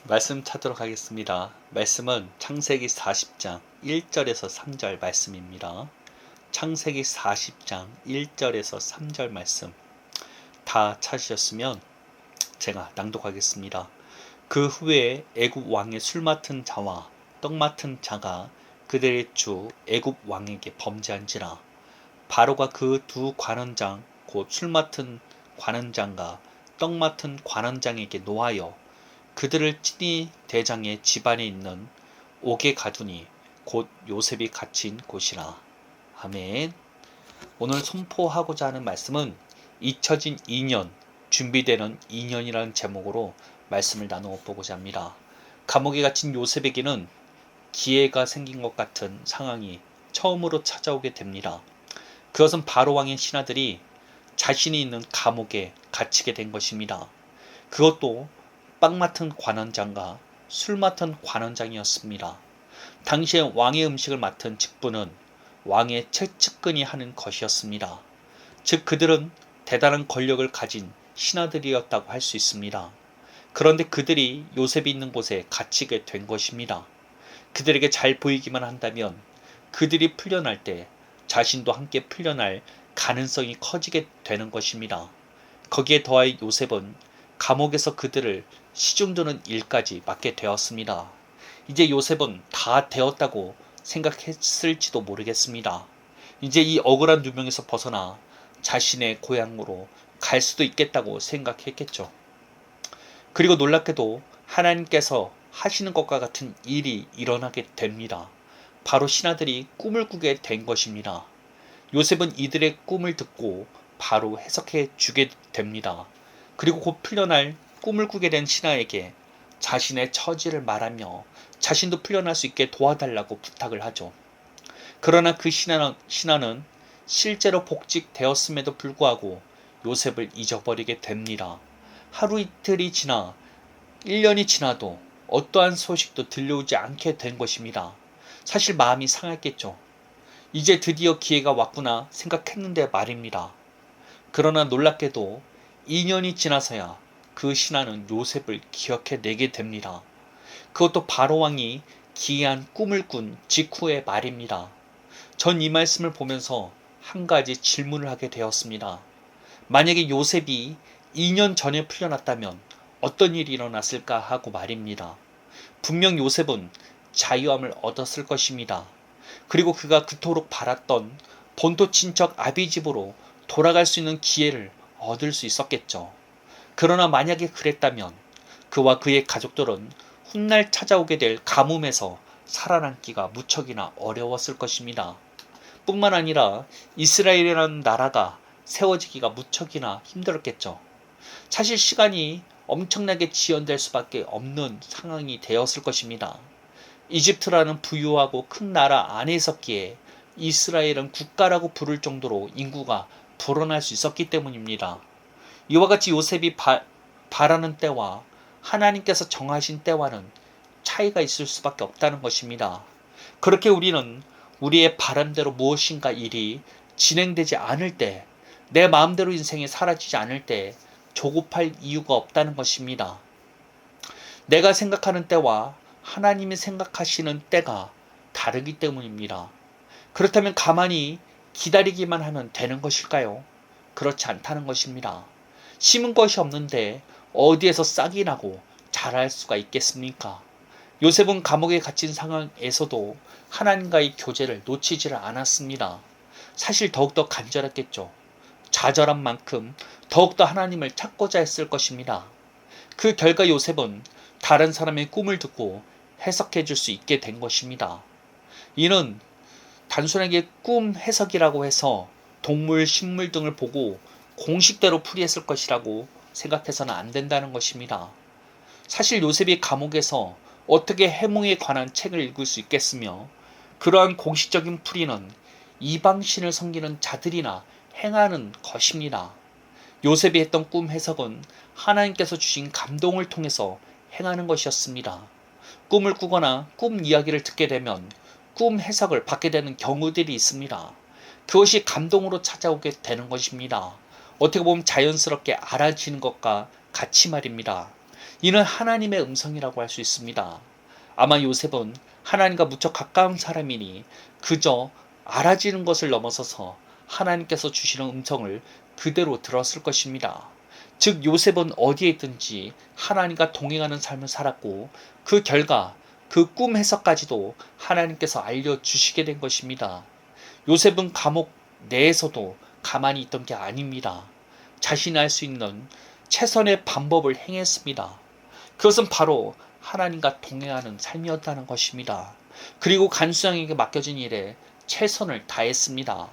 말씀 찾도록 하겠습니다. 말씀은 창세기 40장 1절에서 3절 말씀입니다. 창세기 40장 1절에서 3절 말씀 다 찾으셨으면 제가 낭독하겠습니다. 그 후에 애굽 왕의 술 맡은 자와 떡 맡은 자가 그들의 주 애굽 왕에게 범죄한지라. 바로가 그 두 관원장 곧 술 맡은 관원장과 떡 맡은 관원장에게 노하여 그들을 친히 대장의 집안에 있는 옥에 가두니 곧 요셉이 갇힌 곳이라. 아멘. 오늘 선포하고자 하는 말씀은 잊혀진 2년, 준비되는 2년이라는 제목으로 말씀을 나누어 보고자 합니다. 감옥에 갇힌 요셉에게는 기회가 생긴 것 같은 상황이 처음으로 찾아오게 됩니다. 그것은 바로 왕의 신하들이 자신이 있는 감옥에 갇히게 된 것입니다. 그것도 빵 맡은 관원장과 술 맡은 관원장이었습니다. 당시에 왕의 음식을 맡은 직분은 왕의 최측근이 하는 것이었습니다. 즉 그들은 대단한 권력을 가진 신하들이었다고 할 수 있습니다. 그런데 그들이 요셉이 있는 곳에 갇히게 된 것입니다. 그들에게 잘 보이기만 한다면 그들이 풀려날 때 자신도 함께 풀려날 가능성이 커지게 되는 것입니다. 거기에 더하여 요셉은 감옥에서 그들을 시중드는 일까지 맡게 되었습니다. 이제 요셉은 다 되었다고 생각했을지도 모르겠습니다. 이제 이 억울한 누명에서 벗어나 자신의 고향으로 갈 수도 있겠다고 생각했겠죠. 그리고 놀랍게도 하나님께서 하시는 것과 같은 일이 일어나게 됩니다. 바로 신하들이 꿈을 꾸게 된 것입니다. 요셉은 이들의 꿈을 듣고 바로 해석해 주게 됩니다. 그리고 곧 풀려날 꿈을 꾸게 된 신하에게 자신의 처지를 말하며 자신도 풀려날 수 있게 도와달라고 부탁을 하죠. 그러나 그 신하는 실제로 복직되었음에도 불구하고 요셉을 잊어버리게 됩니다. 하루 이틀이 지나 1년이 지나도 어떠한 소식도 들려오지 않게 된 것입니다. 사실 마음이 상했겠죠. 이제 드디어 기회가 왔구나 생각했는데 말입니다. 그러나 놀랍게도 2년이 지나서야 그 신하는 요셉을 기억해내게 됩니다. 그것도 바로 왕이 기이한 꿈을 꾼 직후의 말입니다. 전 이 말씀을 보면서 한 가지 질문을 하게 되었습니다. 만약에 요셉이 2년 전에 풀려났다면 어떤 일이 일어났을까 하고 말입니다. 분명 요셉은 자유함을 얻었을 것입니다. 그리고 그가 그토록 바랐던 본토 친척 아비 집으로 돌아갈 수 있는 기회를 얻을 수 있었겠죠. 그러나 만약에 그랬다면 그와 그의 가족들은 훗날 찾아오게 될 가뭄에서 살아남기가 무척이나 어려웠을 것입니다. 뿐만 아니라 이스라엘이라는 나라가 세워지기가 무척이나 힘들었겠죠. 사실 시간이 엄청나게 지연될 수밖에 없는 상황이 되었을 것입니다. 이집트라는 부유하고 큰 나라 안에 있었기에 이스라엘은 국가라고 부를 정도로 인구가 불어날 수 있었기 때문입니다. 이와 같이 요셉이 바라는 때와 하나님께서 정하신 때와는 차이가 있을 수밖에 없다는 것입니다. 그렇게 우리는 우리의 바람대로 무엇인가 일이 진행되지 않을 때, 내 마음대로 인생이 사라지지 않을 때 조급할 이유가 없다는 것입니다. 내가 생각하는 때와 하나님이 생각하시는 때가 다르기 때문입니다. 그렇다면 가만히 기다리기만 하면 되는 것일까요? 그렇지 않다는 것입니다. 심은 것이 없는데 어디에서 싹이 나고 자랄 수가 있겠습니까? 요셉은 감옥에 갇힌 상황에서도 하나님과의 교제를 놓치지를 않았습니다. 사실 더욱더 간절했겠죠. 좌절한 만큼 더욱더 하나님을 찾고자 했을 것입니다. 그 결과 요셉은 다른 사람의 꿈을 듣고 해석해 줄 수 있게 된 것입니다. 이는 단순하게 꿈 해석이라고 해서 동물, 식물 등을 보고 공식대로 풀이했을 것이라고 생각해서는 안 된다는 것입니다. 사실 요셉이 감옥에서 어떻게 해몽에 관한 책을 읽을 수 있겠으며 그러한 공식적인 풀이는 이방신을 섬기는 자들이나 행하는 것입니다. 요셉이 했던 꿈 해석은 하나님께서 주신 감동을 통해서 행하는 것이었습니다. 꿈을 꾸거나 꿈 이야기를 듣게 되면 꿈 해석을 받게 되는 경우들이 있습니다. 그것이 감동으로 찾아오게 되는 것입니다. 어떻게 보면 자연스럽게 알아지는 것과 같이 말입니다. 이는 하나님의 음성이라고 할 수 있습니다. 아마 요셉은 하나님과 무척 가까운 사람이니 그저 알아지는 것을 넘어서서 하나님께서 주시는 음성을 그대로 들었을 것입니다. 즉 요셉은 어디에 있든지 하나님과 동행하는 삶을 살았고 그 결과 그 꿈 해석까지도 하나님께서 알려주시게 된 것입니다. 요셉은 감옥 내에서도 가만히 있던 게 아닙니다. 자신이 할 수 있는 최선의 방법을 행했습니다. 그것은 바로 하나님과 동행하는 삶이었다는 것입니다. 그리고 간수장에게 맡겨진 일에 최선을 다했습니다.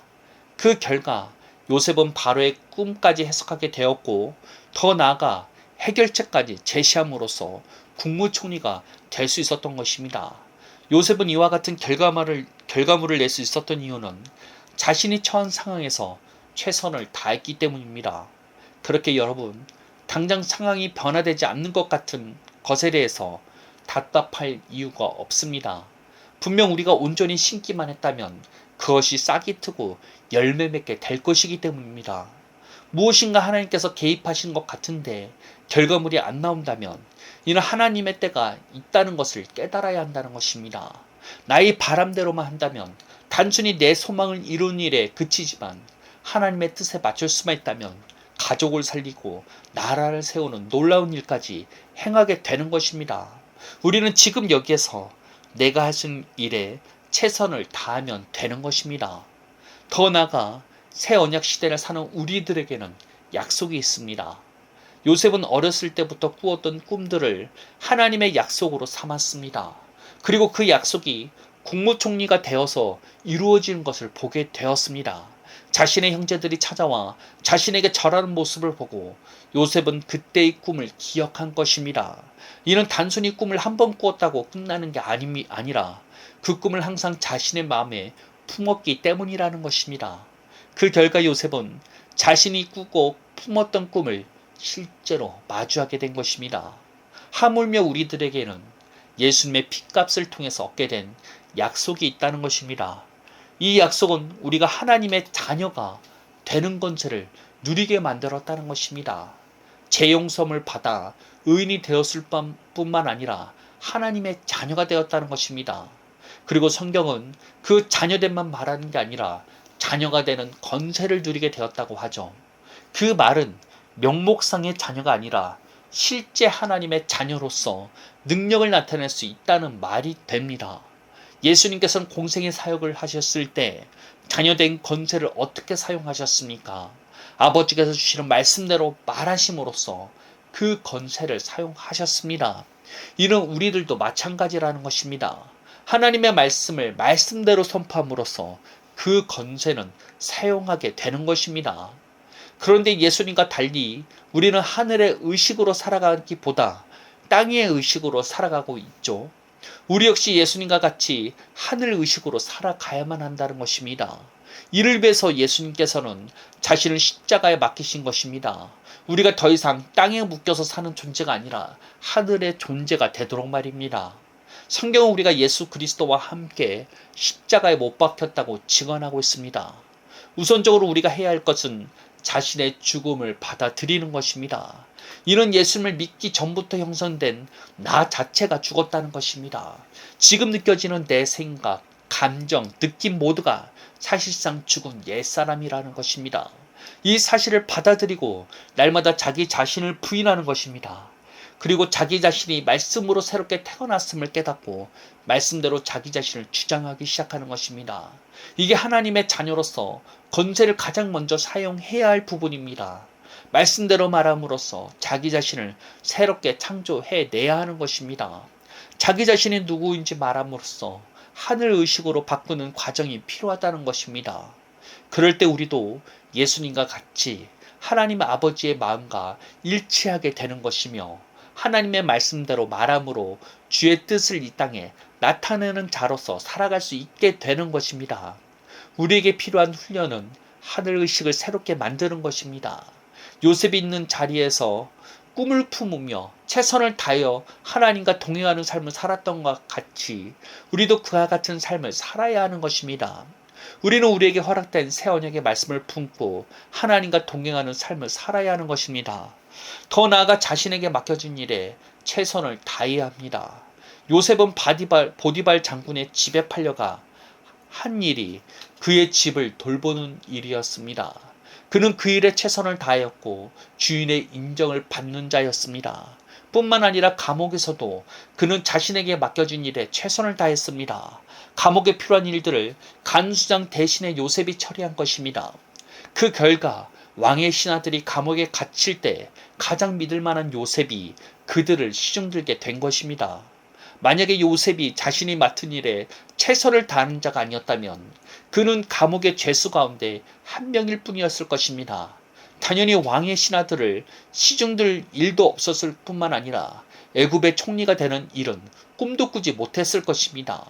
그 결과 요셉은 바로의 꿈까지 해석하게 되었고 더 나아가 해결책까지 제시함으로써 국무총리가 될 수 있었던 것입니다. 요셉은 이와 같은 결과물을 낼 수 있었던 이유는 자신이 처한 상황에서 최선을 다했기 때문입니다. 그렇게 여러분, 당장 상황이 변화되지 않는 것 같은 것에 대해서 답답할 이유가 없습니다. 분명 우리가 온전히 심기만 했다면 그것이 싹이 트고 열매 맺게 될 것이기 때문입니다. 무엇인가 하나님께서 개입하신 것 같은데 결과물이 안 나온다면 이는 하나님의 때가 있다는 것을 깨달아야 한다는 것입니다. 나의 바람대로만 한다면 단순히 내 소망을 이루는 일에 그치지만 하나님의 뜻에 맞출 수만 있다면 가족을 살리고 나라를 세우는 놀라운 일까지 행하게 되는 것입니다. 우리는 지금 여기에서 내가 할 수 있는 일에 최선을 다하면 되는 것입니다. 더 나아가 새 언약 시대를 사는 우리들에게는 약속이 있습니다. 요셉은 어렸을 때부터 꾸었던 꿈들을 하나님의 약속으로 삼았습니다. 그리고 그 약속이 국무총리가 되어서 이루어지는 것을 보게 되었습니다. 자신의 형제들이 찾아와 자신에게 절하는 모습을 보고 요셉은 그때의 꿈을 기억한 것입니다. 이는 단순히 꿈을 한 번 꾸었다고 끝나는 게 아니라 그 꿈을 항상 자신의 마음에 품었기 때문이라는 것입니다. 그 결과 요셉은 자신이 꾸고 품었던 꿈을 실제로 마주하게 된 것입니다. 하물며 우리들에게는 예수님의 핏값을 통해서 얻게 된 약속이 있다는 것입니다. 이 약속은 우리가 하나님의 자녀가 되는 권세를 누리게 만들었다는 것입니다. 재용섬을 받아 의인이 되었을 뿐만 아니라 하나님의 자녀가 되었다는 것입니다. 그리고 성경은 그 자녀됨만 말하는 게 아니라 자녀가 되는 권세를 누리게 되었다고 하죠. 그 말은 명목상의 자녀가 아니라 실제 하나님의 자녀로서 능력을 나타낼 수 있다는 말이 됩니다. 예수님께서는 공생의 사역을 하셨을 때 자녀된 권세를 어떻게 사용하셨습니까? 아버지께서 주시는 말씀대로 말하심으로써 그 권세를 사용하셨습니다. 이는 우리들도 마찬가지라는 것입니다. 하나님의 말씀을 말씀대로 선포함으로써 그 권세는 사용하게 되는 것입니다. 그런데 예수님과 달리 우리는 하늘의 의식으로 살아가기보다 땅의 의식으로 살아가고 있죠. 우리 역시 예수님과 같이 하늘 의식으로 살아가야만 한다는 것입니다. 이를 위해서 예수님께서는 자신을 십자가에 맡기신 것입니다. 우리가 더 이상 땅에 묶여서 사는 존재가 아니라 하늘의 존재가 되도록 말입니다. 성경은 우리가 예수 그리스도와 함께 십자가에 못 박혔다고 증언하고 있습니다. 우선적으로 우리가 해야 할 것은 자신의 죽음을 받아들이는 것입니다. 이는 예수님을 믿기 전부터 형성된 나 자체가 죽었다는 것입니다. 지금 느껴지는 내 생각, 감정, 느낌 모두가 사실상 죽은 옛사람이라는 것입니다. 이 사실을 받아들이고 날마다 자기 자신을 부인하는 것입니다. 그리고 자기 자신이 말씀으로 새롭게 태어났음을 깨닫고 말씀대로 자기 자신을 주장하기 시작하는 것입니다. 이게 하나님의 자녀로서 권세를 가장 먼저 사용해야 할 부분입니다. 말씀대로 말함으로써 자기 자신을 새롭게 창조해내야 하는 것입니다. 자기 자신이 누구인지 말함으로써 하늘 의식으로 바꾸는 과정이 필요하다는 것입니다. 그럴 때 우리도 예수님과 같이 하나님 아버지의 마음과 일치하게 되는 것이며 하나님의 말씀대로 말함으로 주의 뜻을 이 땅에 나타내는 자로서 살아갈 수 있게 되는 것입니다. 우리에게 필요한 훈련은 하늘의식을 새롭게 만드는 것입니다. 요셉이 있는 자리에서 꿈을 품으며 최선을 다하여 하나님과 동행하는 삶을 살았던 것 같이 우리도 그와 같은 삶을 살아야 하는 것입니다. 우리는 우리에게 허락된 새 언약의 말씀을 품고 하나님과 동행하는 삶을 살아야 하는 것입니다. 더 나아가 자신에게 맡겨진 일에 최선을 다해야 합니다. 요셉은 보디발 장군의 집에 팔려가 한 일이 그의 집을 돌보는 일이었습니다. 그는 그 일에 최선을 다하였고 주인의 인정을 받는 자였습니다. 뿐만 아니라 감옥에서도 그는 자신에게 맡겨진 일에 최선을 다했습니다. 감옥에 필요한 일들을 간수장 대신에 요셉이 처리한 것입니다. 그 결과 왕의 신하들이 감옥에 갇힐 때 가장 믿을 만한 요셉이 그들을 시중들게 된 것입니다. 만약에 요셉이 자신이 맡은 일에 최선을 다하는 자가 아니었다면 그는 감옥의 죄수 가운데 한 명일 뿐이었을 것입니다. 당연히 왕의 신하들을 시중들 일도 없었을 뿐만 아니라 애굽의 총리가 되는 일은 꿈도 꾸지 못했을 것입니다.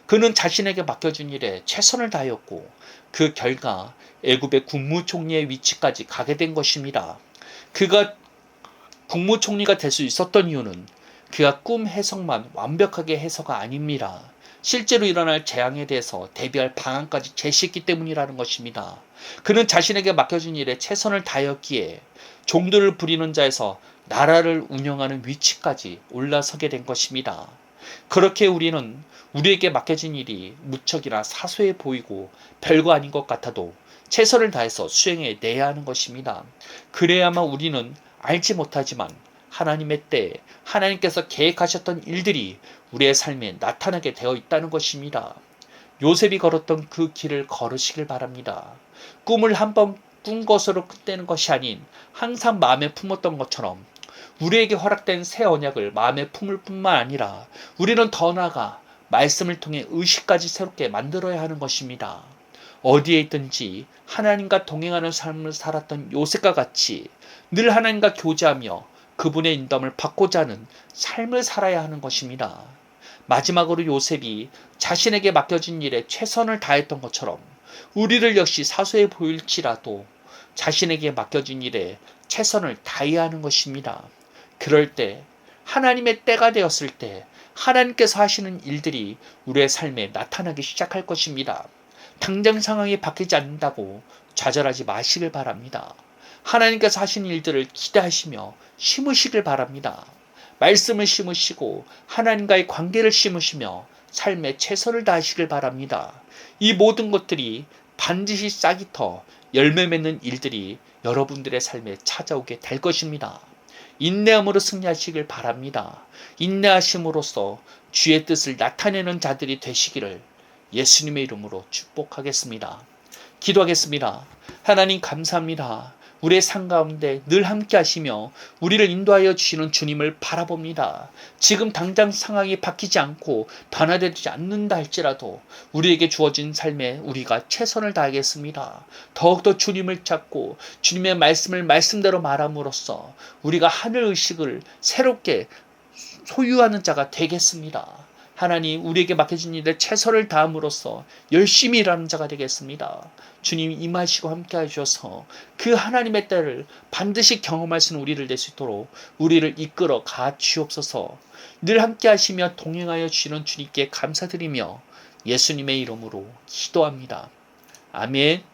그는 자신에게 맡겨진 일에 최선을 다하였고 그 결과 애굽의 국무총리의 위치까지 가게 된 것입니다. 그가 국무총리가 될 수 있었던 이유는 그가 꿈 해석만 완벽하게 해서가 아닙니다. 실제로 일어날 재앙에 대해서 대비할 방안까지 제시했기 때문이라는 것입니다. 그는 자신에게 맡겨진 일에 최선을 다하였기에 종들을 부리는 자에서 나라를 운영하는 위치까지 올라서게 된 것입니다. 그렇게 우리는 우리에게 맡겨진 일이 무척이나 사소해 보이고 별거 아닌 것 같아도 최선을 다해서 수행해 내야 하는 것입니다. 그래야만 우리는 알지 못하지만 하나님의 때에 하나님께서 계획하셨던 일들이 우리의 삶에 나타나게 되어 있다는 것입니다. 요셉이 걸었던 그 길을 걸으시길 바랍니다. 꿈을 한번 꾼 것으로 끝내는 것이 아닌 항상 마음에 품었던 것처럼 우리에게 허락된 새 언약을 마음에 품을 뿐만 아니라 우리는 더 나아가 말씀을 통해 의식까지 새롭게 만들어야 하는 것입니다. 어디에 있든지 하나님과 동행하는 삶을 살았던 요셉과 같이 늘 하나님과 교제하며 그분의 인도함을 받고자 하는 삶을 살아야 하는 것입니다. 마지막으로 요셉이 자신에게 맡겨진 일에 최선을 다했던 것처럼 우리를 역시 사소해 보일지라도 자신에게 맡겨진 일에 최선을 다해야 하는 것입니다. 그럴 때 하나님의 때가 되었을 때 하나님께서 하시는 일들이 우리의 삶에 나타나기 시작할 것입니다. 당장 상황이 바뀌지 않는다고 좌절하지 마시길 바랍니다. 하나님께서 하신 일들을 기대하시며 심으시길 바랍니다. 말씀을 심으시고 하나님과의 관계를 심으시며 삶에 최선을 다하시길 바랍니다. 이 모든 것들이 반드시 싹이 터 열매 맺는 일들이 여러분들의 삶에 찾아오게 될 것입니다. 인내함으로 승리하시길 바랍니다. 인내하심으로써 주의 뜻을 나타내는 자들이 되시기를 예수님의 이름으로 축복하겠습니다. 기도하겠습니다. 하나님 감사합니다. 우리의 삶 가운데 늘 함께 하시며 우리를 인도하여 주시는 주님을 바라봅니다. 지금 당장 상황이 바뀌지 않고 변화되지 않는다 할지라도 우리에게 주어진 삶에 우리가 최선을 다하겠습니다. 더욱더 주님을 찾고 주님의 말씀을 말씀대로 말함으로써 우리가 하늘의식을 새롭게 소유하는 자가 되겠습니다. 하나님 우리에게 맡겨진 일에 최선을 다함으로써 열심히 일하는 자가 되겠습니다. 주님 임하시고 함께 하셔서 그 하나님의 때를 반드시 경험할 수 있는 우리를 낼 수 있도록 우리를 이끌어 가주옵소서. 늘 함께 하시며 동행하여 주시는 주님께 감사드리며 예수님의 이름으로 기도합니다. 아멘.